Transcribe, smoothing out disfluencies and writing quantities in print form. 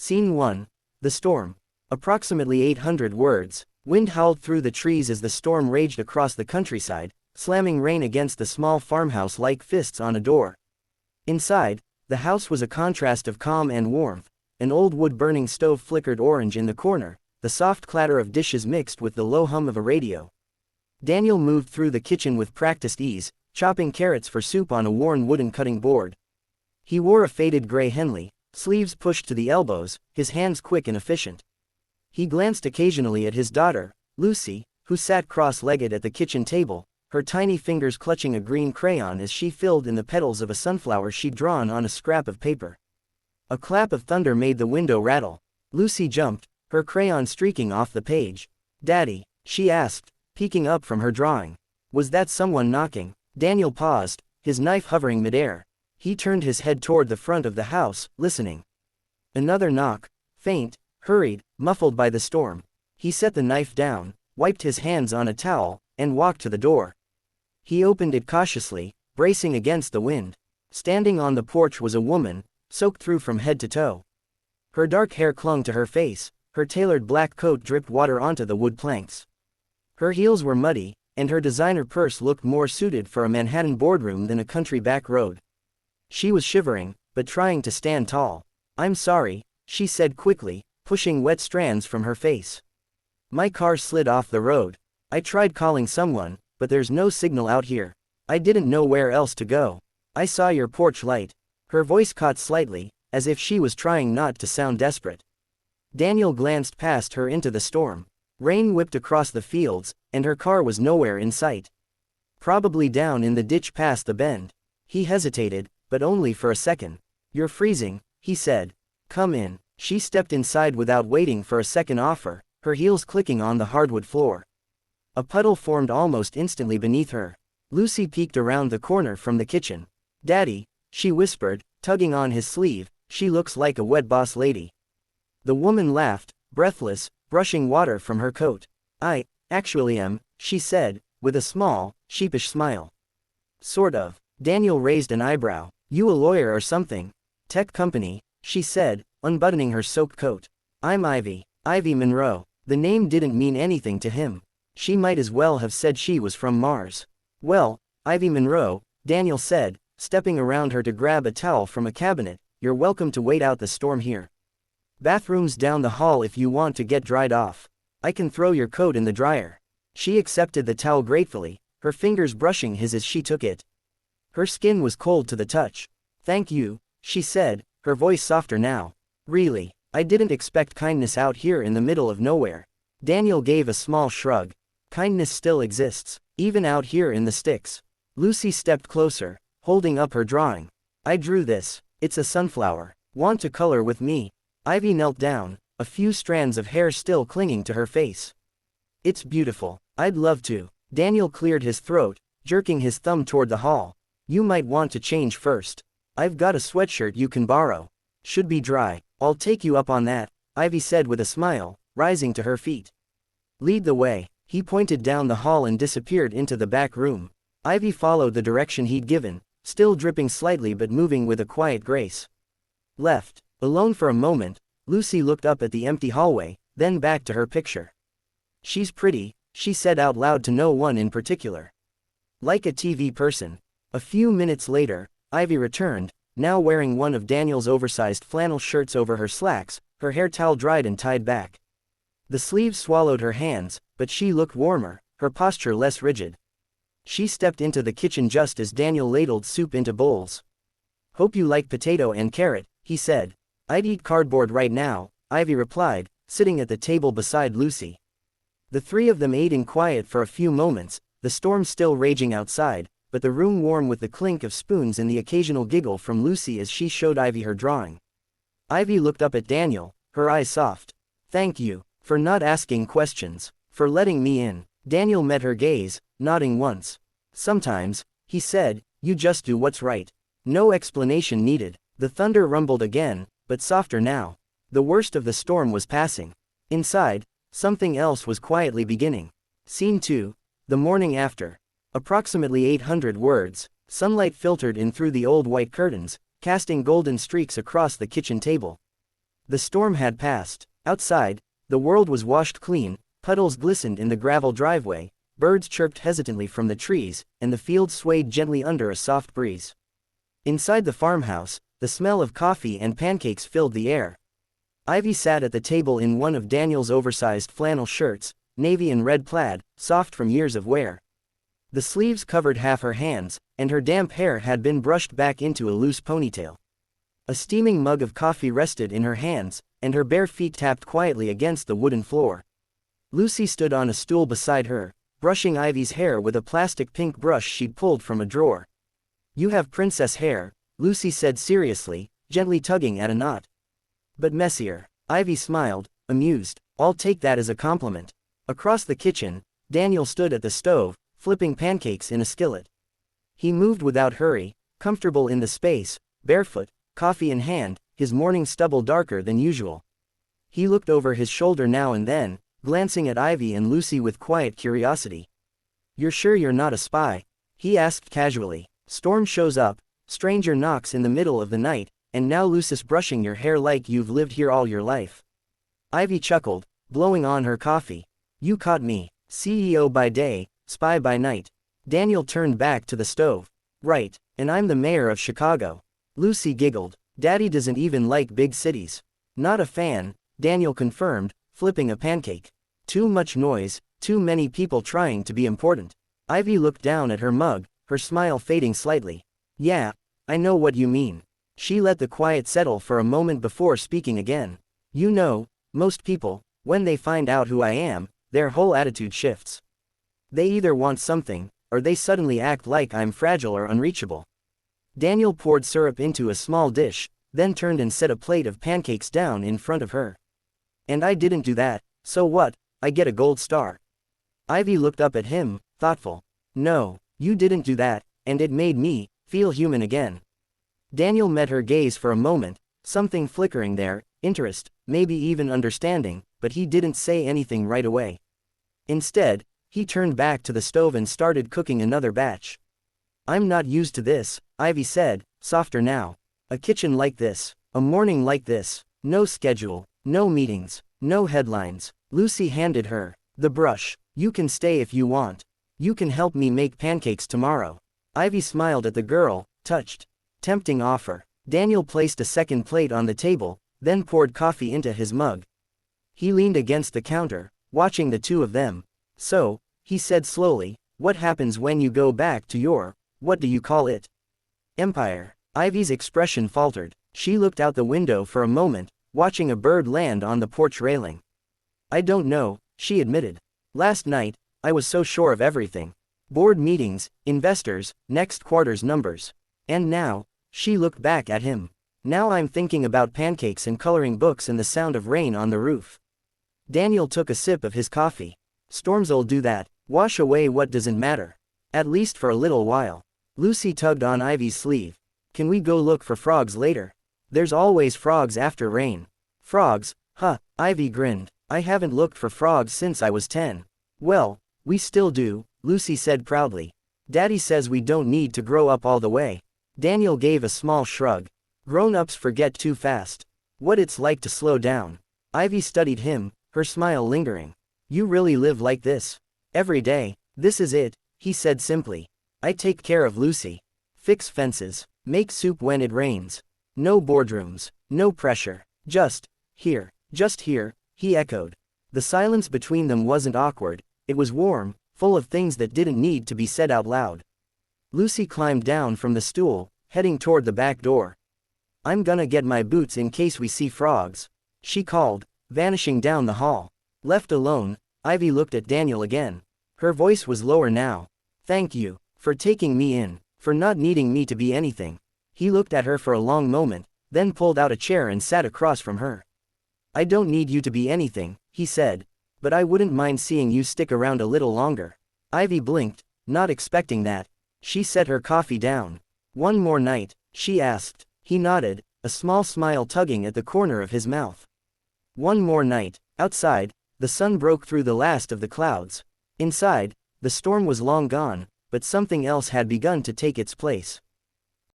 Scene 1. The storm. Approximately 800 words. Wind howled through the trees as the storm raged across the countryside, slamming rain against the small farmhouse like fists on a door. Inside, the house was a contrast of calm and warmth. An old wood-burning stove flickered orange in the corner, the soft clatter of dishes mixed with the low hum of a radio. Daniel moved through the kitchen with practiced ease, chopping carrots for soup on a worn wooden cutting board. He wore a faded gray Henley, sleeves pushed to the elbows, his hands quick and efficient. He glanced occasionally at his daughter, Lucy, who sat cross-legged at the kitchen table, her tiny fingers clutching a green crayon as she filled in the petals of a sunflower she'd drawn on a scrap of paper. A clap of thunder made the window rattle. Lucy jumped, her crayon streaking off the page. "Daddy," she asked, peeking up from her drawing. Was that someone knocking? Daniel paused, his knife hovering midair. He turned his head toward the front of the house, listening. Another knock, faint, hurried, muffled by the storm. He set the knife down, wiped his hands on a towel, and walked to the door. He opened it cautiously, bracing against the wind. Standing on the porch was a woman, soaked through from head to toe. Her dark hair clung to her face, her tailored black coat dripped water onto the wood planks. Her heels were muddy, and her designer purse looked more suited for a Manhattan boardroom than a country back road. She was shivering, but trying to stand tall. "I'm sorry," she said quickly, pushing wet strands from her face. "My car slid off the road. I tried calling someone, but there's no signal out here. I didn't know where else to go. I saw your porch light." Her voice caught slightly, as if she was trying not to sound desperate. Daniel glanced past her into the storm. Rain whipped across the fields, and her car was nowhere in sight. Probably down in the ditch past the bend. He hesitated, but only for a second. "You're freezing," he said. "Come in." She stepped inside without waiting for a second offer, her heels clicking on the hardwood floor. A puddle formed almost instantly beneath her. Lucy peeked around the corner from the kitchen. "Daddy," she whispered, tugging on his sleeve, "she looks like a wet boss lady." The woman laughed, breathless, brushing water from her coat. "I actually am," she said, with a small, sheepish smile. "Sort of." Daniel raised an eyebrow. "You a lawyer or something?" "Tech company," she said, unbuttoning her soaked coat. "I'm Ivy Monroe." The name didn't mean anything to him. She might as well have said she was from Mars. "Well, Ivy Monroe," Daniel said, stepping around her to grab a towel from a cabinet, "you're welcome to wait out the storm here. Bathroom's down the hall if you want to get dried off. I can throw your coat in the dryer." She accepted the towel gratefully, her fingers brushing his as she took it. Her skin was cold to the touch. "Thank you," she said, her voice softer now. "Really, I didn't expect kindness out here in the middle of nowhere." Daniel gave a small shrug. "Kindness still exists, even out here in the sticks." Lucy stepped closer, holding up her drawing. "I drew this. It's a sunflower. Want to color with me?" Ivy knelt down, a few strands of hair still clinging to her face. "It's beautiful. I'd love to." Daniel cleared his throat, jerking his thumb toward the hall. "You might want to change first. I've got a sweatshirt you can borrow. Should be dry." "I'll take you up on that," Ivy said with a smile, rising to her feet. "Lead the way." He pointed down the hall and disappeared into the back room. Ivy followed the direction he'd given, still dripping slightly but moving with a quiet grace. Left alone for a moment, Lucy looked up at the empty hallway, then back to her picture. "She's pretty," she said out loud to no one in particular. "Like a TV person." A few minutes later, Ivy returned, now wearing one of Daniel's oversized flannel shirts over her slacks, her hair towel dried and tied back. The sleeves swallowed her hands, but she looked warmer, her posture less rigid. She stepped into the kitchen just as Daniel ladled soup into bowls. "Hope you like potato and carrot," he said. "I'd eat cardboard right now," Ivy replied, sitting at the table beside Lucy. The three of them ate in quiet for a few moments, the storm still raging outside, but the room warm with the clink of spoons and the occasional giggle from Lucy as she showed Ivy her drawing. Ivy looked up at Daniel, her eyes soft. "Thank you, for not asking questions, for letting me in." Daniel met her gaze, nodding once. "Sometimes," he said, "you just do what's right. No explanation needed." The thunder rumbled again, but softer now. The worst of the storm was passing. Inside, something else was quietly beginning. Scene 2. The morning after. Approximately 800 words. Sunlight filtered in through the old white curtains, casting golden streaks across the kitchen table. The storm had passed. Outside, the world was washed clean, puddles glistened in the gravel driveway, birds chirped hesitantly from the trees, and the fields swayed gently under a soft breeze. Inside the farmhouse, the smell of coffee and pancakes filled the air. Ivy sat at the table in one of Daniel's oversized flannel shirts, navy and red plaid, soft from years of wear. The sleeves covered half her hands, and her damp hair had been brushed back into a loose ponytail. A steaming mug of coffee rested in her hands, and her bare feet tapped quietly against the wooden floor. Lucy stood on a stool beside her, brushing Ivy's hair with a plastic pink brush she'd pulled from a drawer. "You have princess hair," Lucy said seriously, gently tugging at a knot. "But messier." Ivy smiled, amused. "I'll take that as a compliment." Across the kitchen, Daniel stood at the stove, flipping pancakes in a skillet. He moved without hurry, comfortable in the space, barefoot, coffee in hand, his morning stubble darker than usual. He looked over his shoulder now and then, glancing at Ivy and Lucy with quiet curiosity. "You're sure you're not a spy?" he asked casually. "Storm shows up, stranger knocks in the middle of the night, and now Lucy's brushing your hair like you've lived here all your life." Ivy chuckled, blowing on her coffee. "You caught me. CEO by day, spy by night." Daniel turned back to the stove. "Right, and I'm the mayor of Chicago." Lucy giggled. "Daddy doesn't even like big cities." "Not a fan," Daniel confirmed, flipping a pancake. "Too much noise, too many people trying to be important." Ivy looked down at her mug, her smile fading slightly. "Yeah, I know what you mean." She let the quiet settle for a moment before speaking again. "You know, most people, when they find out who I am, their whole attitude shifts. They either want something, or they suddenly act like I'm fragile or unreachable." Daniel poured syrup into a small dish, then turned and set a plate of pancakes down in front of her. "And I didn't do that, so what? I get a gold star." Ivy looked up at him, thoughtful. "No, you didn't do that, and it made me feel human again." Daniel met her gaze for a moment, something flickering there, interest, maybe even understanding, but he didn't say anything right away. Instead, he turned back to the stove and started cooking another batch. "I'm not used to this," Ivy said, softer now. "A kitchen like this, a morning like this, no schedule, no meetings, no headlines." Lucy handed her the brush. "You can stay if you want. You can help me make pancakes tomorrow." Ivy smiled at the girl, touched. Tempting offer. Daniel placed a second plate on the table, then poured coffee into his mug. He leaned against the counter, watching the two of them. "So," he said slowly, "what happens when you go back to your, what do you call it? Empire?" Ivy's expression faltered. She looked out the window for a moment, watching a bird land on the porch railing. "I don't know," she admitted. "Last night, I was so sure of everything. Board meetings, investors, next quarter's numbers. And now," she looked back at him. "Now I'm thinking about pancakes and coloring books and the sound of rain on the roof." Daniel took a sip of his coffee. "Storms'll do that, wash away what doesn't matter. At least for a little while." Lucy tugged on Ivy's sleeve. "Can we go look for frogs later? There's always frogs after rain." "Frogs, huh?" Ivy grinned. "I haven't looked for frogs since I was 10. "Well, we still do," Lucy said proudly. "Daddy says we don't need to grow up all the way." Daniel gave a small shrug. "Grown-ups forget too fast. What it's like to slow down." Ivy studied him, her smile lingering. "You really live like this? Every day?" "This is it," he said simply. "I take care of Lucy. Fix fences, make soup when it rains. No boardrooms, no pressure. Just here, he echoed. The silence between them wasn't awkward, it was warm, full of things that didn't need to be said out loud. Lucy climbed down from the stool, heading toward the back door. "I'm gonna get my boots in case we see frogs," she called, vanishing down the hall. Left alone, Ivy looked at Daniel again. Her voice was lower now. "Thank you, for taking me in, for not needing me to be anything." He looked at her for a long moment, then pulled out a chair and sat across from her. "I don't need you to be anything," he said, "but I wouldn't mind seeing you stick around a little longer." Ivy blinked, not expecting that. She set her coffee down. "One more night?" she asked. He nodded, a small smile tugging at the corner of his mouth. One more night. Outside, the sun broke through the last of the clouds. Inside, the storm was long gone, but something else had begun to take its place.